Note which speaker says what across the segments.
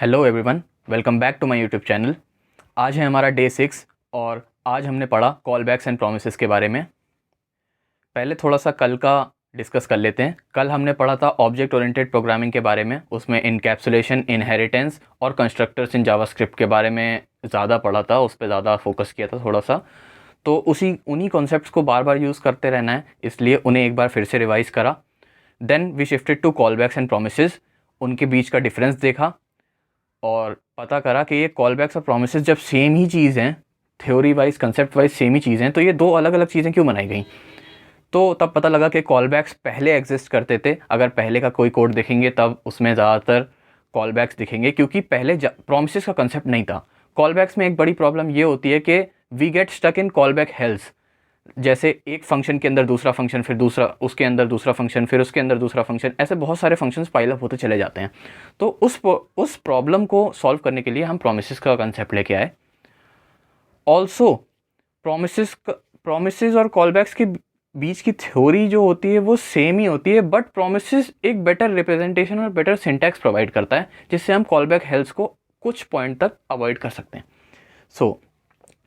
Speaker 1: Hello everyone, welcome back to my YouTube channel. आज है हमारा डे 6 और आज हमने पढ़ा कॉल बैक्स एंड प्रोमिसेस के बारे में। पहले थोड़ा सा कल का डिस्कस कर लेते हैं। कल हमने पढ़ा था ऑब्जेक्ट ओरिएंटेड प्रोग्रामिंग के बारे में, उसमें इनकैप्सुलेशन, इनहेरिटेंस और कंस्ट्रक्टर्स इन जावास्क्रिप्ट के बारे में ज़्यादा पढ़ा था, उस पर ज़्यादा फोकस किया था थोड़ा सा। तो उन्हीं कॉन्सेप्ट्स को बार बार यूज़ करते रहना है, इसलिए उन्हें एक बार फिर से रिवाइज़ करा। Then we shifted to callbacks and promises, उनके बीच का डिफरेंस देखा और पता करा कि ये कॉल बैक्स और प्रोमिसेस जब सेम ही चीज़ हैं, theory wise concept wise same ही चीज़ हैं, तो ये दो अलग अलग चीज़ें क्यों बनाई गई। तो तब पता लगा कि कॉल बैक्स पहले एग्जिस्ट करते थे। अगर पहले का कोई कोड देखेंगे तब उसमें ज़्यादातर कॉल बैक्स दिखेंगे, क्योंकि पहले प्रोमिसेस का कंसेप्ट नहीं था। कॉल बैक्स में एक बड़ी प्रॉब्लम ये होती है कि we get stuck in callback hells. जैसे एक फंक्शन के अंदर दूसरा फंक्शन, फिर दूसरा, उसके अंदर दूसरा फंक्शन, फिर उसके अंदर दूसरा फंक्शन, ऐसे बहुत सारे फंक्शंस पाइल अप होते चले जाते हैं। तो उस प्रॉब्लम को सॉल्व करने के लिए हम प्रोमिसेस का कंसेप्ट लेके आए। ऑल्सो प्रोमिसेस और कॉलबैक्स के बीच की थ्योरी जो होती है वो सेम ही होती है, बट प्रोमिसेस एक बेटर रिप्रेजेंटेशन और बेटर सिंटैक्स प्रोवाइड करता है, जिससे हम कॉलबैक हेल्स को कुछ पॉइंट तक अवॉइड कर सकते हैं। सो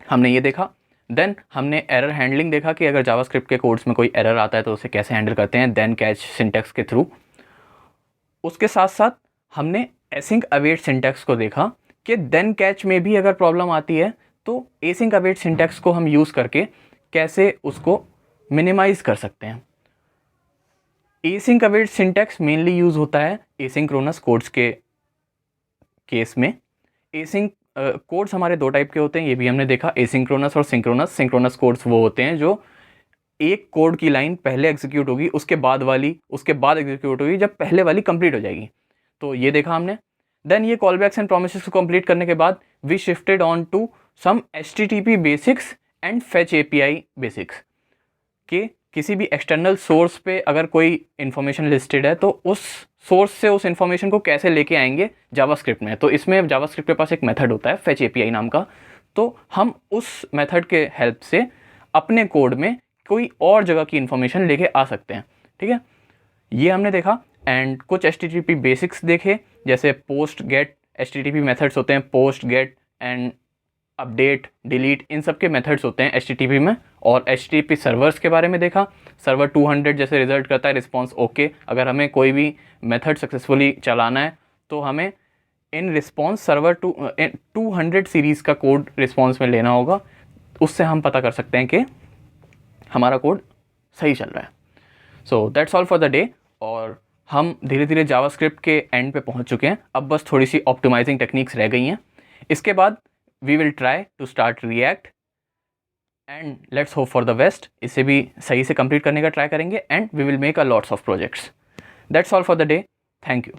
Speaker 1: हमने ये देखा। देन हमने एरर हैंडलिंग देखा कि अगर जावास्क्रिप्ट के कोड्स में कोई एरर आता है तो उसे कैसे हैंडल करते हैं, देन कैच सिंटैक्स के थ्रू। उसके साथ साथ हमने एसिंक अवेट सिंटैक्स को देखा कि देन कैच में भी अगर प्रॉब्लम आती है तो एसिंक अवेट सिंटैक्स को हम यूज़ करके कैसे उसको मिनिमाइज कर सकते हैं। Async await syntax mainly use होता है एसिंक्रोनस कोड्स के केस में। एसिंक कोड्स हमारे दो टाइप के होते हैं, ये भी हमने देखा, एसिंक्रोनस और सिंक्रोनस। सिंक्रोनस कोड्स वो होते हैं जो एक कोड की लाइन पहले एग्जीक्यूट होगी, उसके बाद एग्जीक्यूट होगी जब पहले वाली कंप्लीट हो जाएगी। तो ये देखा हमने। देन ये कॉल बैक्स एंड प्रोमिसेस को कंप्लीट करने के बाद we shifted on to some HTTP basics and fetch API basics कि किसी भी एक्सटर्नल सोर्स पे अगर कोई इन्फॉर्मेशन लिस्टेड है तो उस सोर्स से उस इन्फॉर्मेशन को कैसे लेके आएंगे जावास्क्रिप्ट में। तो इसमें जावास्क्रिप्ट के पास एक मेथड होता है फेच API नाम का, तो हम उस मेथड के हेल्प से अपने कोड में कोई और जगह की इन्फॉर्मेशन लेके आ सकते हैं। ठीक है, ये हमने देखा। एंड कुछ HTTP बेसिक्स देखे, जैसे पोस्ट गेट HTTP मेथड्स होते हैं, post get and update delete, इन सब के मेथड्स होते हैं HTTP में। और HTTP सर्वर्स के बारे में देखा। सर्वर 200 जैसे रिजल्ट करता है, रिस्पॉन्स ओके। अगर हमें कोई भी मेथड सक्सेसफुली चलाना है तो हमें इन रिस्पॉन्स सर्वर 200 सीरीज़ का कोड रिस्पॉन्स में लेना होगा। उससे हम पता कर सकते हैं कि हमारा कोड सही चल रहा है। So that's all for the day. और हम धीरे धीरे जावास्क्रिप्ट के एंड पे पहुंच चुके हैं। अब बस थोड़ी सी ऑप्टिमाइजिंग टेक्निक्स रह गई हैं। इसके बाद we will try to start react and let's hope for the best. इसे भी सही से कंप्लीट करने का ट्राई करेंगे and we will make a lots of projects. That's all for the day. Thank you.